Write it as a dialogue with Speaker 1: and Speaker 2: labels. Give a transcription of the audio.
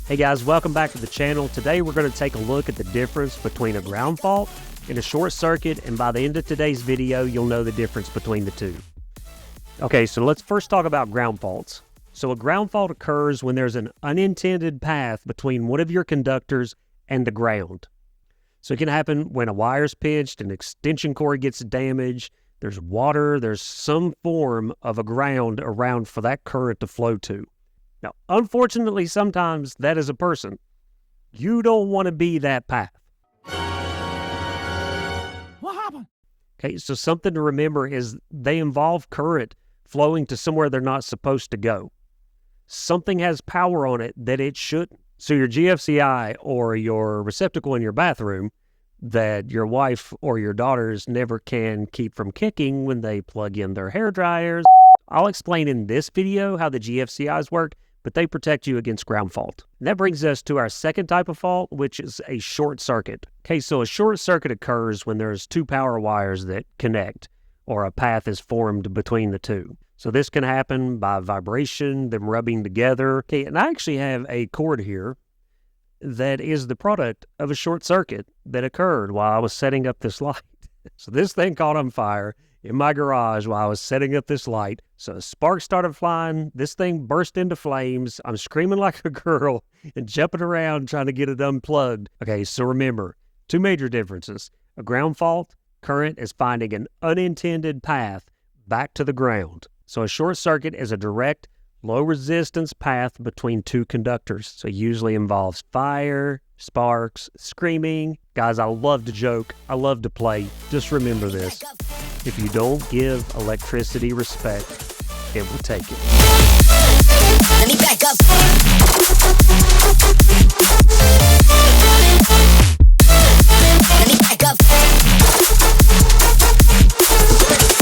Speaker 1: Hey guys, welcome back to the channel. Today we're going to take a look at the difference between a ground fault and a short circuit, and by the end of today's video, you'll know the difference between the two. Okay, so let's first talk about ground faults. So a ground fault occurs when there's an unintended path between one of your conductors and the ground. So it can happen when a wire's pinched, an extension cord gets damaged, there's water, there's some form of a ground around for that current to flow to. Now, unfortunately, sometimes that is a person. You don't want to be that path.
Speaker 2: What happened?
Speaker 1: Okay, so something to remember is they involve current flowing to somewhere they're not supposed to go. Something has power on it that it shouldn't. So your GFCI or your receptacle in your bathroom that your wife or your daughters never can keep from kicking when they plug in their hair dryers. I'll explain in this video how the GFCIs work, but they protect you against ground fault. And that brings us to our second type of fault, which is a short circuit. Okay, so a short circuit occurs when there's two power wires that connect, or a path is formed between the two. So this can happen by vibration, them rubbing together. Okay, and I actually have a cord here that is the product of a short circuit that occurred while I was setting up this light. So this thing caught on fire in my garage while I was setting up this light. So sparks started flying. This thing burst into flames. I'm screaming like a girl and jumping around trying to get it unplugged. Okay, so remember, two major differences. A ground fault, current is finding an unintended path back to the ground. So a short circuit is a direct, low resistance path between two conductors. So it usually involves fire, sparks, screaming. Guys, I love to joke. I love to play. Just remember this. If you don't give electricity respect, it will take it.